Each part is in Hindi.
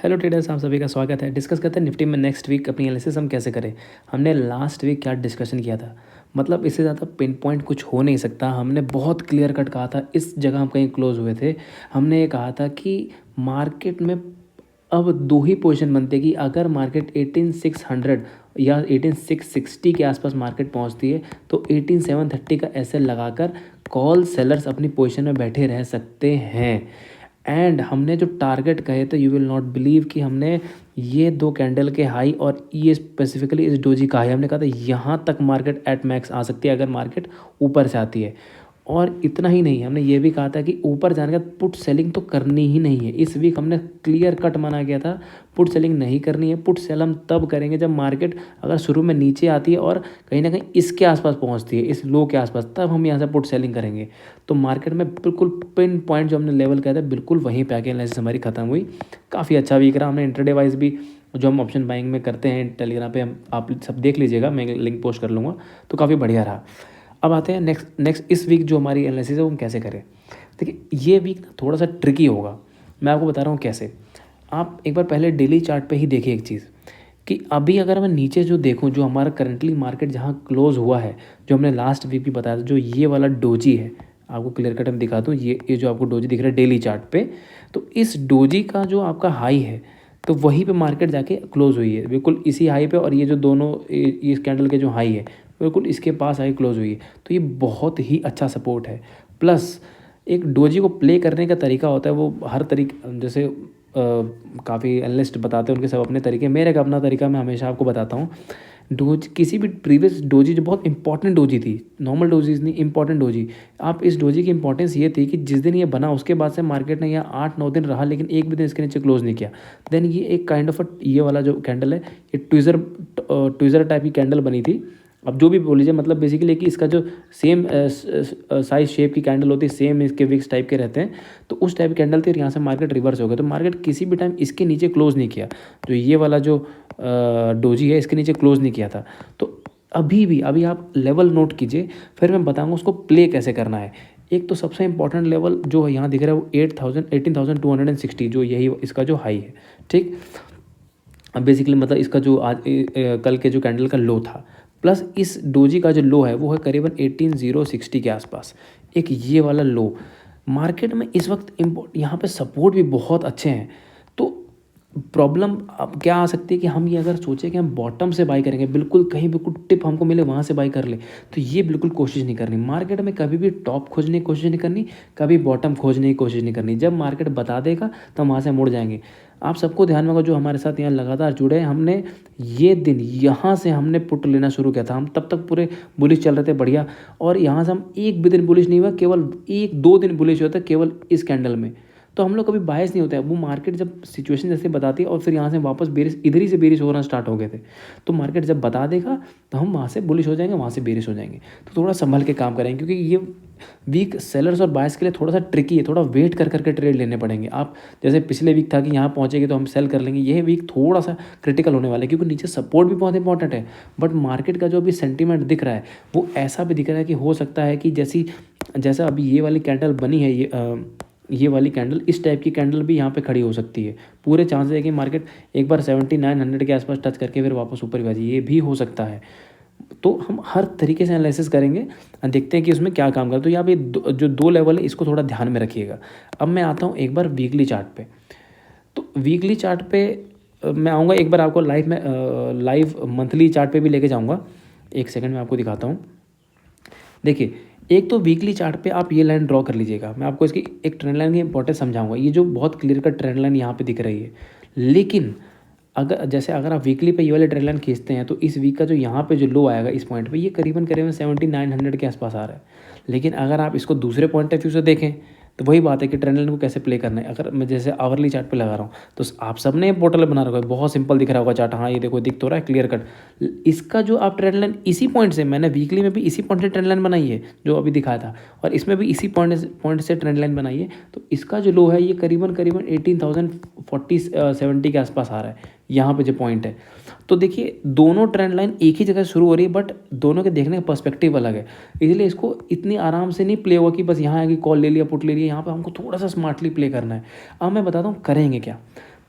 हेलो ट्रेडर्स, आप सभी का स्वागत है। डिस्कस करते हैं निफ्टी में नेक्स्ट वीक अपनी एनालिसिस हम कैसे करें। हमने लास्ट वीक क्या डिस्कशन किया था, मतलब इससे ज़्यादा पिन पॉइंट कुछ हो नहीं सकता। हमने बहुत क्लियर कट कहा था, इस जगह हम कहीं क्लोज हुए थे। हमने ये कहा था कि मार्केट में अब दो ही पोजीशन बनती है कि अगर मार्केट 18600 या 18660 के आसपास मार्केट पहुंचती है तो 18730 का एसएल लगाकर कॉल सेलर्स अपनी पोजीशन में बैठे रह सकते हैं। एंड हमने जो टारगेट कहे थे, यू विल नॉट बिलीव कि हमने ये दो कैंडल के हाई और ये स्पेसिफिकली इस डोजी का हाई हमने कहा था यहाँ तक मार्केट एट मैक्स आ सकती है अगर मार्केट ऊपर से आती है। और इतना ही नहीं, हमने ये भी कहा था कि ऊपर जाने का पुट सेलिंग तो करनी ही नहीं है। इस वीक हमने क्लियर कट माना गया था पुट सेलिंग नहीं करनी है। पुट सेल हम तब करेंगे जब मार्केट अगर शुरू में नीचे आती है और कहीं ना कहीं इसके आसपास पहुंचती है, इस लो के आसपास, तब हम यहाँ से पुट सेलिंग करेंगे। तो मार्केट में बिल्कुल पिन पॉइंट जो हमने लेवल किया था बिल्कुल वहीं पे आके एनालिसिस हमारी खत्म हुई। काफ़ी अच्छा वीक रहा। हमने इंटरडे वाइज भी जो हम ऑप्शन बाइंग में करते हैं टेलीग्राम पे, हम आप सब देख लीजिएगा, मैं लिंक पोस्ट कर लूँगा, तो काफ़ी बढ़िया रहा। अब आते हैं नेक्स्ट इस वीक जो हमारी एनालिसिस है वो हम कैसे करें। देखिए ये वीक ना थोड़ा सा ट्रिकी होगा, मैं आपको बता रहा हूँ कैसे। आप एक बार पहले डेली चार्ट पे ही देखिए एक चीज़ कि अभी अगर मैं नीचे जो देखूँ, जो हमारा करंटली मार्केट जहाँ क्लोज हुआ है, जो हमने लास्ट वीक भी बताया था, जो ये वाला डोजी है, आपको क्लियर कट हम दिखा दूँ, ये जो आपको डोजी दिख रहा है डेली चार्ट पे, तो इस डोजी का जो आपका हाई है तो वहीं पे मार्केट जाके क्लोज हुई है, बिल्कुल इसी हाई पे। और ये जो दोनों इस कैंडल के जो हाई है बिल्कुल इसके पास आई क्लोज हुई है, तो ये बहुत ही अच्छा सपोर्ट है। प्लस एक डोजी को प्ले करने का तरीका होता है, वो हर तरीके जैसे काफ़ी एनालिस्ट बताते हैं, उनके सब अपने तरीके, मेरे का अपना तरीका मैं हमेशा आपको बताता हूँ। डोज किसी भी प्रीवियस डोजी जो बहुत इंपॉर्टेंट डोजी थी, नॉर्मल डोजीज नहीं, इंपॉर्टेंट डोजी, आप इस डोजी की इंपॉर्टेंस ये थी कि जिस दिन ये बना उसके बाद से मार्केट ने यहाँ 8-9 दिन रहा लेकिन एक भी दिन इसके नीचे क्लोज नहीं किया। देन ये एक काइंड ऑफ ये वाला जो कैंडल है, ये ट्विज़र टाइप की कैंडल बनी थी। अब जो भी बोल लीजिए, मतलब बेसिकली कि इसका जो सेम साइज शेप की कैंडल होती है, सेम इसके विक्स टाइप के रहते हैं, तो उस टाइप की कैंडल थी और यहाँ से मार्केट रिवर्स हो गया। तो मार्केट किसी भी टाइम इसके नीचे क्लोज नहीं किया, जो ये वाला जो डोजी है इसके नीचे क्लोज नहीं किया था। तो अभी आप लेवल नोट कीजिए, फिर मैं बताऊँगा उसको प्ले कैसे करना है। एक तो सबसे इंपॉर्टेंट लेवल जो यहाँ दिख रहा है वो 18,260, जो यही इसका जो हाई है, ठीक। अब बेसिकली मतलब इसका जो आज कल के जो कैंडल का लो था, प्लस इस डोजी का जो लो है वो है करीबन 18,060 के आसपास। एक ये वाला लो मार्केट में इस वक्त यहाँ पे सपोर्ट भी बहुत अच्छे हैं। तो प्रॉब्लम अब क्या आ सकती है कि हम ये अगर सोचें कि हम बॉटम से बाई करेंगे, बिल्कुल कहीं बिल्कुल टिप हमको मिले वहाँ से बाई कर ले, तो ये बिल्कुल कोशिश नहीं करनी। मार्केट में कभी भी टॉप खोजने की कोशिश नहीं करनी, कभी बॉटम खोजने की कोशिश नहीं करनी। जब मार्केट बता देगा तो हम वहाँ से मुड़ जाएंगे। आप सबको ध्यान में होगा जो हमारे साथ यहाँ लगातार जुड़े हैं, हमने ये दिन यहाँ से हमने पुट लेना शुरू किया था। हम तब तक पूरे बुलिश चल रहे थे बढ़िया, और यहाँ से हम एक भी दिन बुलिश नहीं हुआ, केवल 1-2 दिन बुलिश होता है केवल इस कैंडल में। तो हम लोग कभी बायस नहीं होते हैं। वो मार्केट जब सिचुएशन जैसे बताती है और फिर यहाँ से वापस बेरिश, इधर ही से बेरिश होना स्टार्ट हो गए थे, तो मार्केट जब बता देगा तो हम वहाँ से बुलिश हो जाएंगे, वहाँ से बेरिश हो जाएंगे। तो थोड़ा संभल के काम करेंगे, क्योंकि ये वीक सेलर्स और बायर्स के लिए थोड़ा सा ट्रिकी है। थोड़ा वेट कर करके ट्रेड लेने पड़ेंगे। आप जैसे पिछले वीक था कि यहाँ पहुँचेंगे तो हम सेल कर लेंगे, यह वीक थोड़ा सा क्रिटिकल होने वाला है, क्योंकि नीचे सपोर्ट भी बहुत इंपॉर्टेंट है। बट मार्केट का जो अभी सेंटीमेंट दिख रहा है वो ऐसा भी दिख रहा है कि हो सकता है कि जैसा अभी ये वाली कैंडल बनी है, ये वाली कैंडल, इस टाइप की कैंडल भी यहाँ पे खड़ी हो सकती है। पूरे चांसेस है कि मार्केट एक बार 7900 के आसपास टच करके फिर वापस ऊपर भी आ जाए, ये भी हो सकता है। तो हम हर तरीके से एनालिसिस करेंगे और देखते हैं कि उसमें क्या काम करें। तो यहाँ पे जो दो लेवल है इसको थोड़ा ध्यान में रखिएगा। अब मैं आता हूँ एक बार वीकली चार्ट पे। तो वीकली चार्ट पे मैं आऊँगा, एक बार आपको लाइव मंथली चार्ट पे भी लेके जाऊँगा। एक सेकंड में आपको दिखाता हूँ। देखिए, एक तो वीकली चार्ट पे आप ये लाइन ड्रॉ कर लीजिएगा। मैं आपको इसकी एक ट्रेंड लाइन की इंपॉर्टेंस समझाऊंगा। ये जो बहुत क्लियर कट ट्रेंड लाइन यहाँ पे दिख रही है, लेकिन अगर आप वीकली पे ये वाले ट्रेंड लाइन खींचते हैं तो इस वीक का जो यहाँ पे जो लो आएगा इस पॉइंट पे, ये करीबन करीबन 7900 के आसपास आ रहा है। लेकिन अगर आप इसको दूसरे पॉइंट ऑफ व्यू से देखें तो वही बात है कि ट्रेंड लाइन को कैसे प्ले करना है। अगर मैं जैसे आवरली चार्ट पे लगा रहा हूँ तो आप सबने पोर्टल बना रखा है, बहुत सिंपल दिख रहा होगा चार्ट। हाँ, ये देखो दिख तो रहा है क्लियर कट। इसका जो आप ट्रेंड लाइन इसी पॉइंट से, मैंने वीकली में भी इसी पॉइंट से ट्रेंड लाइन बनाई है जो अभी दिखाया था, और इसमें भी इसी पॉइंट से ट्रेंड लाइन बनाई है। तो इसका जो लो है ये करीबन करीबन 18,070 के आसपास आ रहा है, यहाँ पे जो पॉइंट है। तो देखिए दोनों ट्रेंड लाइन एक ही जगह शुरू हो रही है, बट दोनों के देखने का पर्सपेक्टिव अलग है। इसलिए इसको इतनी आराम से नहीं प्ले होगा कि बस यहाँ आगे कॉल ले लिया, पुट ले लिया। यहाँ पे हमको थोड़ा सा स्मार्टली प्ले करना है। अब मैं बताता हूँ करेंगे क्या।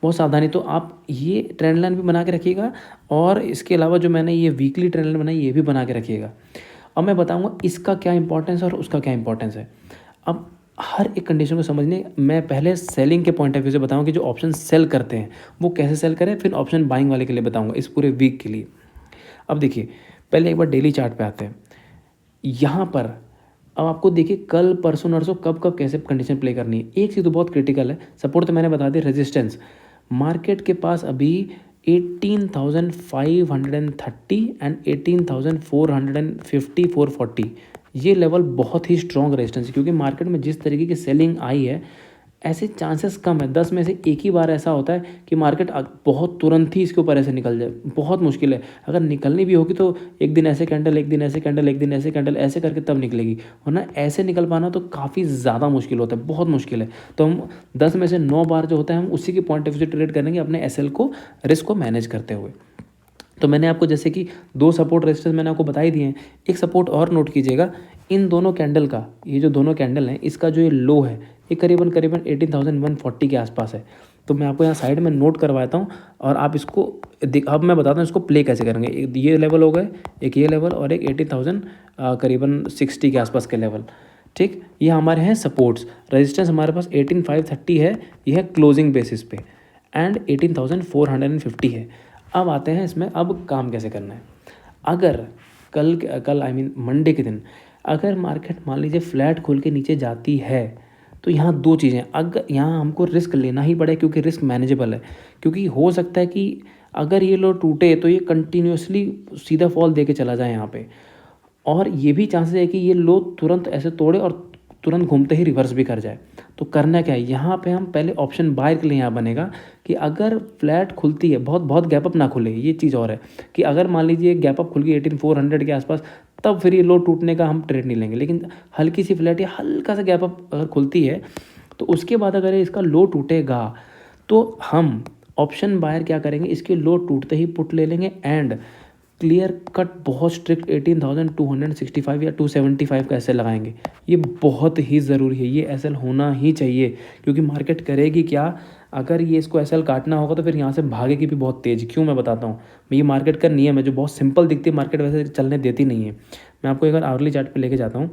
बहुत सावधानी। तो आप ये ट्रेंड लाइन भी बना के रखिएगा और इसके अलावा जो मैंने ये वीकली ट्रेंड लाइन बनाई ये भी बना के रखिएगा। अब मैं बताऊँगा इसका क्या इंपॉर्टेंस है और उसका क्या इंपॉर्टेंस है। अब हर एक कंडीशन को समझने मैं पहले सेलिंग के पॉइंट ऑफ व्यू से बताऊँ कि जो ऑप्शन सेल करते हैं वो कैसे सेल करें, फिर ऑप्शन बाइंग वाले के लिए बताऊँगा इस पूरे वीक के लिए। अब देखिए, पहले एक बार डेली चार्ट पे आते हैं। यहाँ पर अब आपको देखिए कल परसों नरसों कब कब कैसे कंडीशन प्ले करनी है। एक चीज़ तो बहुत क्रिटिकल है, सपोर्ट तो मैंने बता दी, रेजिस्टेंस मार्केट के पास अभी 18,530 एंड 18,450 440 ये लेवल बहुत ही स्ट्रॉन्ग रेजिस्टेंस है, क्योंकि मार्केट में जिस तरीके की सेलिंग आई है ऐसे चांसेस कम है। 10 में से एक ही बार ऐसा होता है कि मार्केट बहुत तुरंत ही इसके ऊपर ऐसे निकल जाए, बहुत मुश्किल है। अगर निकलनी भी होगी तो एक दिन ऐसे कैंडल, एक दिन ऐसे कैंडल, एक दिन ऐसे कैंडल, ऐसे करके तब निकलेगी, वरना ऐसे निकल पाना तो काफ़ी ज़्यादा मुश्किल होता है, बहुत मुश्किल है। तो हम 10 में से 9 बार जो होता है हम उसी के पॉइंट ऑफ व्यू से ट्रेड करेंगे अपने एसएल को, रिस्क को मैनेज करते हुए। तो मैंने आपको जैसे कि 2 सपोर्ट रेजिस्टेंस मैंने आपको बता ही दिए हैं। एक सपोर्ट और नोट कीजिएगा, इन दोनों कैंडल का, ये जो दोनों कैंडल हैं इसका जो ये लो है ये करीबन 18,140 के आसपास है। तो मैं आपको यहाँ साइड में नोट करवाता हूँ और आप इसको अब मैं बताता हूँ इसको प्ले कैसे करेंगे। ये लेवल हो गए, एक ये लेवल और एक 18,000 करीबन 60 के आसपास के लेवल, ठीक। ये हमारे हैं सपोर्ट्स। रेजिस्टेंस हमारे पास 18,530 है, ये है क्लोजिंग बेसिस पे, एंड 18,450 है। अब आते हैं इसमें अब काम कैसे करना है। अगर कल आई मीन मंडे के दिन अगर मार्केट मान लीजिए फ्लैट खोल के नीचे जाती है तो यहाँ 2 चीज़ें, अगर यहाँ हमको रिस्क लेना ही पड़े क्योंकि रिस्क मैनेजेबल है, क्योंकि हो सकता है कि अगर ये लो टूटे तो ये कंटिन्यूसली सीधा फॉल दे के चला जाए यहाँ पे, और ये भी चांसेस है कि ये लो तुरंत ऐसे तोड़े और तुरंत घूमते ही रिवर्स भी कर जाए। तो करना क्या है, यहाँ पे हम पहले ऑप्शन बायर के लिए यहाँ बनेगा कि अगर फ्लैट खुलती है, बहुत बहुत गैप अप ना खुले, ये चीज़ और है कि अगर मान लीजिए गैप अप खुल गई 18,400 के आसपास, तब फिर ये लो टूटने का हम ट्रेड नहीं लेंगे। लेकिन हल्की सी फ्लैट या हल्का सा गैप अप अगर खुलती है तो उसके बाद अगर इसका लो टूटेगा तो हम ऑप्शन बायर क्या करेंगे, इसके लो टूटते ही पुट ले लेंगे एंड क्लियर कट बहुत स्ट्रिक्ट 18,265 या 275 का एसएल लगाएंगे। ये बहुत ही ज़रूरी है, ये एसएल होना ही चाहिए, क्योंकि मार्केट करेगी क्या, अगर ये इसको एसएल काटना होगा तो फिर यहाँ से भागेगी भी बहुत तेज़। क्यों, मैं बताता हूँ। ये मार्केट का नियम है जो बहुत सिंपल दिखती है, मार्केट वैसे चलने देती नहीं है। मैं आपको एक बार आवरली चार्ट पर लेके जाता हूँ।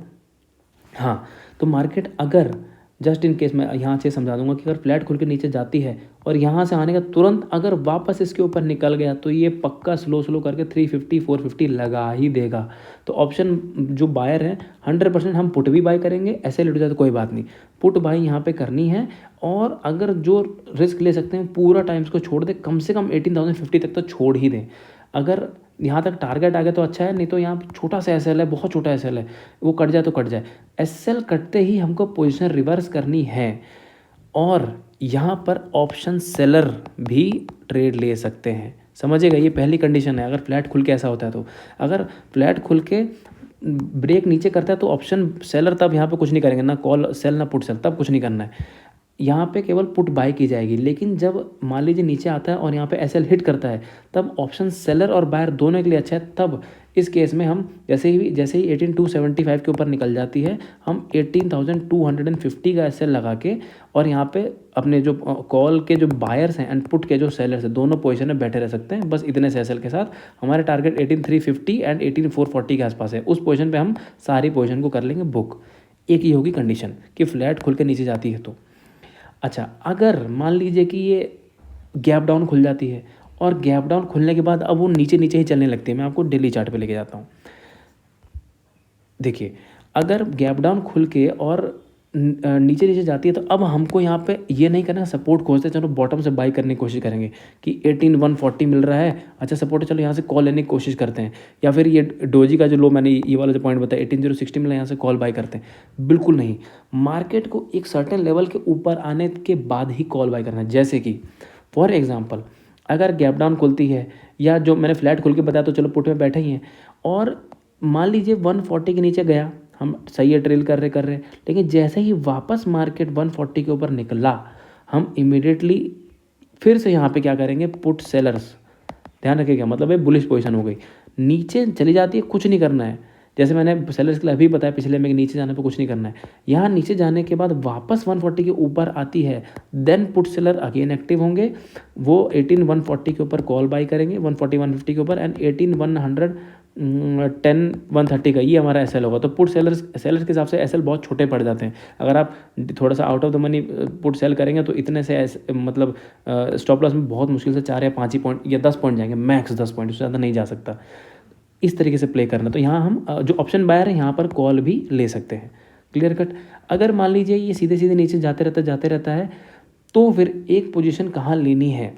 हाँ, तो मार्केट अगर जस्ट इन केस मैं यहाँ से समझा दूंगा कि अगर फ्लैट खुल के नीचे जाती है और यहाँ से आने का तुरंत अगर वापस इसके ऊपर निकल गया तो ये पक्का स्लो करके 350 450 लगा ही देगा। तो ऑप्शन जो बायर है 100% हम पुट भी बाय करेंगे, ऐसे लेट जाए तो कोई बात नहीं, पुट बाई यहाँ पे करनी है। और अगर जो रिस्क ले सकते हैं पूरा टाइम्स को छोड़ दे, कम से कम 18,050 तक तो छोड़ ही दें। अगर यहाँ तक टारगेट आ गया तो अच्छा है, नहीं तो यहाँ छोटा सा एसएल है, बहुत छोटा एसएल है, वो कट जाए तो कट जाए। एसएल कटते ही हमको पोजीशन रिवर्स करनी है और यहाँ पर ऑप्शन सेलर भी ट्रेड ले सकते हैं। समझिएगा, ये पहली कंडीशन है। अगर फ्लैट खुल के ऐसा होता है तो, अगर फ्लैट खुल के ब्रेक नीचे करता है तो ऑप्शन सेलर तब यहाँ पे कुछ नहीं करेंगे, ना कॉल सेल ना पुट सेल, तब कुछ नहीं करना है। यहाँ पे केवल पुट बाय की जाएगी। लेकिन जब मान लीजिए नीचे आता है और यहाँ पे एसएल हिट करता है, तब ऑप्शन सेलर और बायर दोनों के लिए अच्छा है। तब इस केस में हम जैसे ही 18,275 के ऊपर निकल जाती है, हम 18,250 का एसएल लगा के और यहाँ पे अपने जो कॉल के जो बायर्स हैं एंड पुट के जो सेलर्स हैं दोनों पोजीशन में बैठे रह सकते हैं। बस इतने से एसएल के साथ हमारे टारगेट 18,350 एंड 18,440 के आसपास है। उस पोजीशन पे हम सारी पोजीशन को कर लेंगे बुक। एक ही होगी कंडीशन कि फ्लैट खुल के नीचे जाती है तो। अच्छा, अगर मान लीजिए कि ये गैप डाउन खुल जाती है और गैप डाउन खुलने के बाद अब वो नीचे नीचे ही चलने लगती है, मैं आपको डेली चार्ट पे लेके जाता हूँ। देखिए, अगर गैप डाउन खुल के और नीचे नीचे जाती है तो अब हमको यहाँ पे ये नहीं करना सपोर्ट खोजते चलो बॉटम से बाई करने की कोशिश करेंगे कि 18,140 मिल रहा है, अच्छा सपोर्ट है, चलो यहाँ से कॉल लेने की कोशिश करते हैं। या फिर ये डोजी का जो लो मैंने ये वाला जो पॉइंट बताया 18,060 मिला, यहाँ से कॉल बाई करते हैं। बिल्कुल नहीं, मार्केट को एक सर्टेन लेवल के ऊपर आने के बाद ही कॉल बाई करना है। जैसे कि फॉर एग्जाम्पल अगर गैप डाउन खुलती है या जो मैंने फ्लैट खुल के बताया तो चलो पुट में बैठे ही हैं, और मान लीजिए 140 के नीचे गया, हम सही है ट्रेल कर रहे लेकिन जैसे ही वापस मार्केट 140 के ऊपर निकला, हम इमीडिएटली फिर से यहाँ पे क्या करेंगे, पुट सेलर्स, ध्यान रखिएगा, मतलब है बुलिश पोजीशन हो गई, नीचे चली जाती है कुछ नहीं करना है, जैसे मैंने सेलर्स के लिए अभी बताया पिछले में कि नीचे जाने पे कुछ नहीं करना है, यहाँ नीचे जाने के बाद वापस 140 के ऊपर आती है, then put seller again active होंगे, वो 18 140 के ऊपर कॉल बाई करेंगे 140 150 के ऊपर, एंड 18 110 130 का ये हमारा एसएल होगा। तो पुट सेलर्स के हिसाब से एसएल बहुत छोटे पड़ जाते हैं। अगर आप थोड़ा सा out of the money put sell करेंगे तो इतने से मतलब स्टॉप लॉस में बहुत मुश्किल से 4 या 5 ही पॉइंट या 10 पॉइंट जाएंगे, मैक्स 10 पॉइंट, उससे ज़्यादा नहीं जा सकता। इस तरीके से प्ले करना। तो यहाँ हम जो ऑप्शन बायर है यहाँ पर कॉल भी ले सकते हैं। Clear cut. अगर मान लीजिए ये सीधे सीधे नीचे जाते रहता है तो फिर एक पोजीशन कहाँ लेनी है,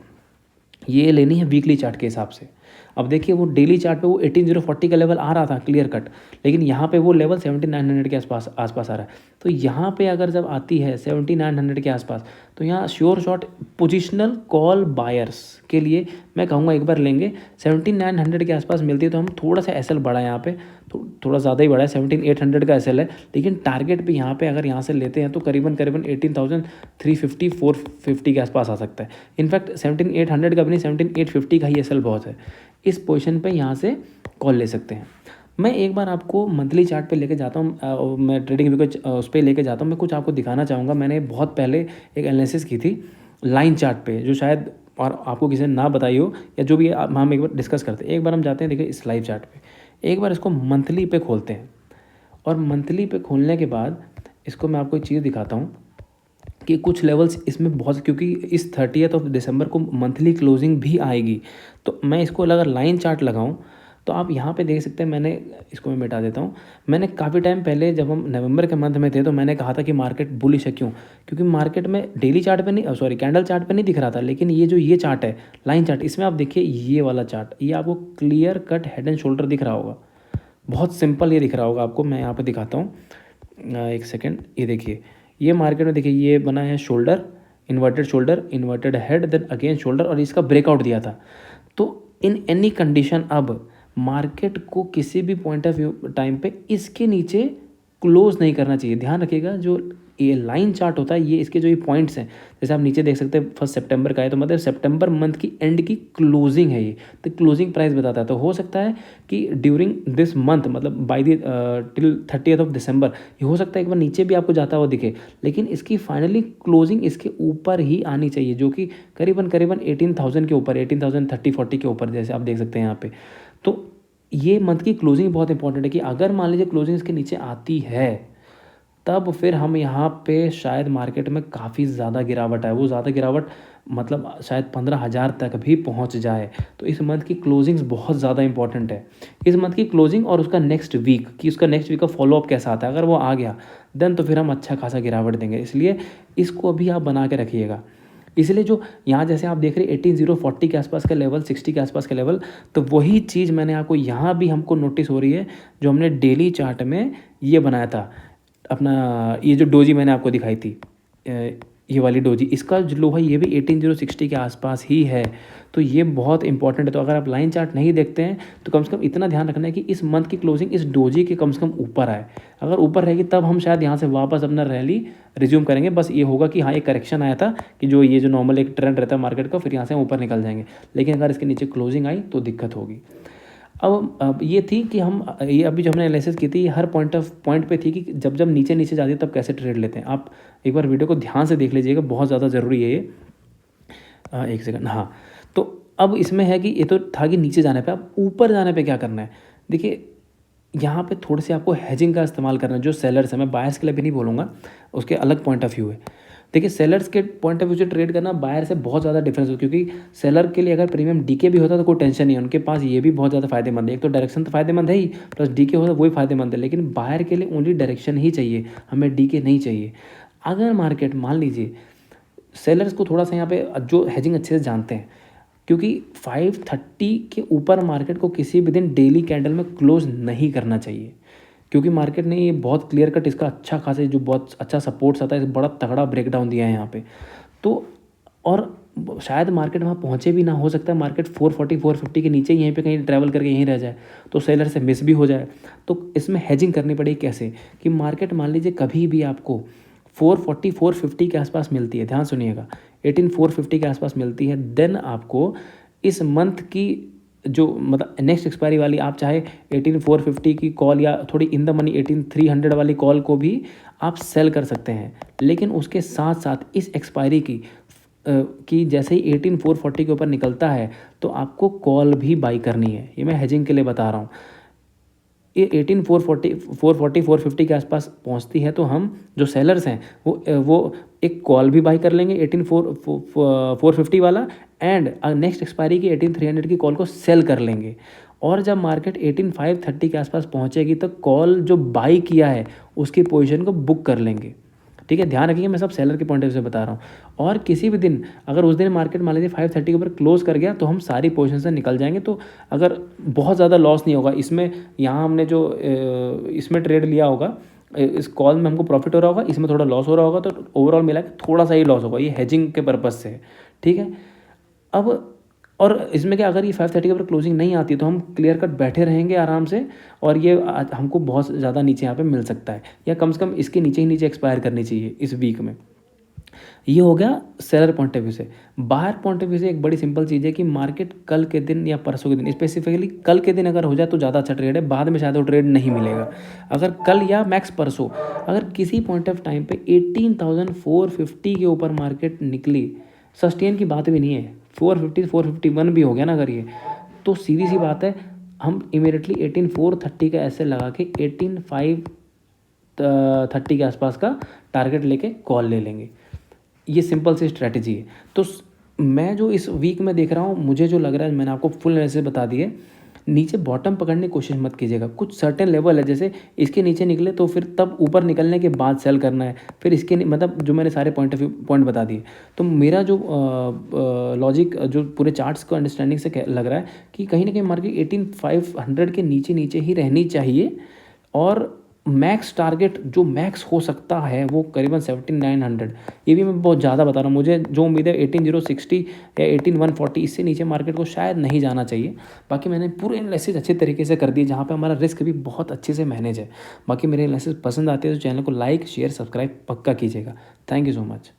ये लेनी है वीकली चार्ट के हिसाब से। अब देखिए वो डेली चार्ट पे वो 18040 का लेवल आ रहा था क्लियर कट, लेकिन यहाँ पे वो लेवल 7900 के आसपास आ रहा है। तो यहाँ पे अगर जब आती है 7900 के आसपास, तो यहाँ sure shot positional call buyers के लिए मैं कहूँगा एक बार लेंगे। 7900 के आसपास मिलती है तो हम थोड़ा सा एसएल बढ़ा है यहाँ पे, थोड़ा ज़्यादा ही बढ़ा है, 17800 का एसएल है, लेकिन टारगेट पे यहाँ पे अगर यहाँ से लेते हैं तो करीबन 18350 450 के आसपास आ सकता है। इनफैक्ट 17800 का भी नहीं, 17850 का ही एसएल बहुत है। इस पोजीशन पे यहाँ से कॉल ले सकते हैं। मैं एक बार आपको मंथली चार्ट पे लेके जाता हूँ, मैं ट्रेडिंग व्यू के उस पर लेके जाता हूँ। मैं कुछ आपको दिखाना चाहूँगा। मैंने बहुत पहले एक एनालिसिस की थी लाइन चार्ट पे, जो शायद और आपको किसी ने ना बताई हो, या जो भी है हम एक बार डिस्कस करते हैं। एक बार हम जाते हैं, देखिए इस लाइव चार्ट पे, एक बार इसको मंथली पे खोलते हैं, और मंथली पे खोलने के बाद इसको मैं आपको एक चीज़ दिखाता हूँ कि कुछ लेवल्स इसमें बहुत, क्योंकि इस 30 दिसंबर को मंथली क्लोजिंग भी आएगी, तो मैं इसको अगर लाइन चार्ट लगाऊं तो आप यहाँ पे देख सकते हैं। मैंने इसको मैं मिटा देता हूँ। मैंने काफ़ी टाइम पहले जब हम नवंबर के मंथ में थे तो मैंने कहा था कि मार्केट बुलिश है। क्यों? क्योंकि मार्केट में डेली चार्ट पे नहीं, सॉरी कैंडल चार्ट पे नहीं दिख रहा था, लेकिन ये जो ये चार्ट है लाइन चार्ट, इसमें आप देखिए ये वाला चार्ट, ये आपको clear cut head and shoulder दिख रहा होगा, बहुत सिंपल ये दिख रहा होगा आपको। मैं यहाँ पर दिखाता हूँ, एक सेकेंड। ये देखिए ये मार्केट में देखिए ये बना है shoulder, inverted head, then again shoulder, और इसका ब्रेकआउट दिया था। तो इन एनी कंडीशन अब मार्केट को किसी भी पॉइंट ऑफ व्यू टाइम पे इसके नीचे क्लोज नहीं करना चाहिए। ध्यान रखिएगा, जो ये लाइन चार्ट होता है, ये इसके जो ये पॉइंट्स हैं, जैसे आप नीचे देख सकते हैं 1 सितंबर का है, तो मतलब सितंबर मंथ की एंड की क्लोजिंग है ये, तो क्लोजिंग प्राइस बताता है। तो हो सकता है कि ड्यूरिंग दिस मंथ, मतलब बाई द टिल 30 दिसंबर, ये हो सकता है एक बार नीचे भी आपको जाता हुआ दिखे, लेकिन इसकी फाइनली क्लोजिंग इसके ऊपर ही आनी चाहिए, जो कि करीबन 18,000 के ऊपर, 18,030-40 के ऊपर, जैसे आप देख सकते हैं यहाँ पे। तो ये मंथ की क्लोजिंग बहुत इंपॉर्टेंट है कि अगर मान लीजिए क्लोजिंग इसके नीचे आती है, तब फिर हम यहाँ पे शायद मार्केट में काफ़ी ज़्यादा गिरावट है, वो ज़्यादा गिरावट मतलब शायद 15,000 तक भी पहुँच जाए। तो इस मंथ की क्लोजिंग्स बहुत ज़्यादा इंपॉर्टेंट है। इस मंथ की क्लोजिंग और उसका नेक्स्ट वीक, कि उसका नेक्स्ट वीक का फॉलोअप कैसा आता है, अगर वो आ गया देन तो फिर हम अच्छा खासा गिरावट देंगे। इसलिए इसको भी आप बना के रखिएगा। इसलिए जो यहाँ जैसे आप देख रहे हैं 18,040 के आसपास का लेवल, 60 के आसपास का लेवल, तो वही चीज़ मैंने आपको यहाँ भी हमको नोटिस हो रही है, जो हमने डेली चार्ट में ये बनाया था अपना, ये जो डोजी मैंने आपको दिखाई थी, ये वाली डोजी, इसका जो लो है ये भी 18,060 के आसपास ही है। तो ये बहुत इंपॉर्टेंट है। तो अगर आप लाइन चार्ट नहीं देखते हैं तो कम से कम इतना ध्यान रखना है कि इस मंथ की क्लोजिंग इस डोजी के कम से कम ऊपर आए। अगर ऊपर रहेगी तब हम शायद यहाँ से वापस अपना रैली रिज्यूम करेंगे। बस ये होगा कि हाँ एक करेक्शन आया था, कि जो ये जो नॉर्मल एक ट्रेंड रहता है मार्केट का, फिर यहाँ से हम ऊपर निकल जाएंगे। लेकिन अगर इसके नीचे क्लोजिंग आई तो दिक्कत होगी। अब ये थी कि हम ये अभी जो हमने एनालिसिस की थी, ये हर पॉइंट पे थी कि जब जब नीचे नीचे जाती है तब कैसे ट्रेड लेते हैं। आप एक बार वीडियो को ध्यान से देख लीजिएगा, बहुत ज़्यादा ज़रूरी है ये। एक सेकंड, हाँ। तो अब इसमें है कि ये तो था कि नीचे जाने पे, अब ऊपर जाने पे क्या करना है। देखिए यहाँ पे थोड़े से आपको हेजिंग का इस्तेमाल करना है। जो सेलर्स है, मैं बायर्स के लिए भी नहीं बोलूँगा, उसके अलग पॉइंट ऑफ व्यू है। देखिए सेलर्स के पॉइंट ऑफ व्यू से ट्रेड करना बायर से बहुत ज़्यादा डिफरेंस हो, क्योंकि सेलर के लिए अगर प्रीमियम डीके भी होता तो कोई टेंशन नहीं है, उनके पास ये भी बहुत ज़्यादा फायदेमंद है। एक तो डायरेक्शन तो फायदेमंद है ही, प्लस डीके होता वही फायदेमंद है। लेकिन बायर के लिए ओनली डायरेक्शन ही चाहिए, हमें डीके नहीं चाहिए। अगर मार्केट मान लीजिए सेलर्स को थोड़ा सा यहाँ पे जो हेजिंग अच्छे से जानते हैं, क्योंकि 530 के ऊपर मार्केट को किसी भी दिन डेली कैंडल में क्लोज नहीं करना चाहिए, क्योंकि मार्केट ने ये बहुत क्लियर कट इसका अच्छा खासा जो बहुत अच्छा सपोर्ट्स आता है, बड़ा तगड़ा ब्रेकडाउन दिया है यहाँ पे। तो और शायद मार्केट वहाँ पहुँचे भी ना, हो सकता है मार्केट 440 450 के नीचे यहीं पे कहीं ट्रैवल करके यहीं रह जाए, तो सेलर से मिस भी हो जाए। तो इसमें हेजिंग करनी पड़ेगी कैसे, कि मार्केट मान लीजिए कभी भी आपको 440 450 के आसपास मिलती है, ध्यान सुनिएगा, 18450 के आसपास मिलती है, देन आपको इस मंथ की जो मतलब नेक्स्ट एक्सपायरी वाली आप चाहे 18,450 की कॉल या थोड़ी इन द मनी 18,300 वाली कॉल को भी आप सेल कर सकते हैं। लेकिन उसके साथ साथ इस एक्सपायरी की जैसे ही 18,440 के ऊपर निकलता है तो आपको कॉल भी बाई करनी है। ये मैं हेजिंग के लिए बता रहा हूँ। ये 450 के आसपास पहुंचती है तो हम जो सेलर्स हैं वो एक कॉल भी बाई कर लेंगे 450 वाला, एंड नेक्स्ट एक्सपायरी की 18,300 की कॉल को सेल कर लेंगे। और जब मार्केट 18,530 के आसपास पहुंचेगी तो कॉल जो बाई किया है उसकी पोजीशन को बुक कर लेंगे। ठीक है, ध्यान रखिए मैं सब सेलर के पॉइंट ऑफ व्यू से बता रहा हूँ। और किसी भी दिन अगर उस दिन मार्केट मान लीजिए 530 के ऊपर क्लोज कर गया तो हम सारी पोजीशन से निकल जाएंगे। तो अगर बहुत ज़्यादा लॉस नहीं होगा इसमें, यहाँ हमने जो इसमें ट्रेड लिया होगा, इस कॉल में हमको प्रॉफिट हो रहा होगा, इसमें थोड़ा लॉस हो रहा होगा, तो ओवरऑल मिला के थोड़ा सा ही लॉस होगा। ये हेजिंग के पर्पज़ से है। ठीक है, अब और इसमें क्या, अगर ये 530 के ऊपर क्लोजिंग नहीं आती तो हम क्लियर कट बैठे रहेंगे आराम से, और ये हमको बहुत ज़्यादा नीचे यहाँ पे मिल सकता है, या कम से कम इसके नीचे ही नीचे एक्सपायर करनी चाहिए इस वीक में। ये हो गया सेलर पॉइंट ऑफ व्यू से। बाहर पॉइंट ऑफ व्यू से एक बड़ी सिंपल चीज़ है कि मार्केट कल के दिन या परसों के दिन, स्पेसिफिकली कल के दिन अगर हो जाए तो ज़्यादा अच्छा ट्रेड है, बाद में शायद वो ट्रेड नहीं मिलेगा। अगर कल या मैक्स परसों अगर किसी पॉइंट ऑफ टाइम पे 18,450 के ऊपर मार्केट निकली, सस्टेन की बात भी नहीं है, 450 451 भी हो गया ना अगर ये, तो सीधी सी बात है हम इमीडिएटली 18,430 का ऐसे लगा के 18,530 के आसपास का टारगेट लेके कॉल ले लेंगे। ये सिंपल सी स्ट्रैटेजी है। तो मैं जो इस वीक में देख रहा हूँ, मुझे जो लग रहा है, मैंने आपको फुल एनालिसिस बता दी है। नीचे बॉटम पकड़ने की कोशिश मत कीजिएगा। कुछ सर्टेन लेवल है, जैसे इसके नीचे निकले तो फिर तब ऊपर निकलने के बाद सेल करना है, फिर इसके मतलब जो मैंने सारे पॉइंट बता दिए। तो मेरा जो लॉजिक जो पूरे चार्ट्स को अंडरस्टैंडिंग से लग रहा है कि कहीं ना कहीं मार्केट 18,500 के नीचे नीचे ही रहनी चाहिए, और मैक्स टारगेट जो मैक्स हो सकता है वो करीबन 17,900। ये भी मैं बहुत ज़्यादा बता रहा हूँ, मुझे जो उम्मीद है 18,060 या 18,140 इससे नीचे मार्केट को शायद नहीं जाना चाहिए। बाकी मैंने पूरे एनालिसिस अच्छे तरीके से कर दी, जहाँ पे हमारा रिस्क भी बहुत अच्छे से मैनेज है। बाकी मेरे एनालिसिस पसंद आते हैं तो चैनल को लाइक शेयर सब्सक्राइब पक्का कीजिएगा। Thank you so much.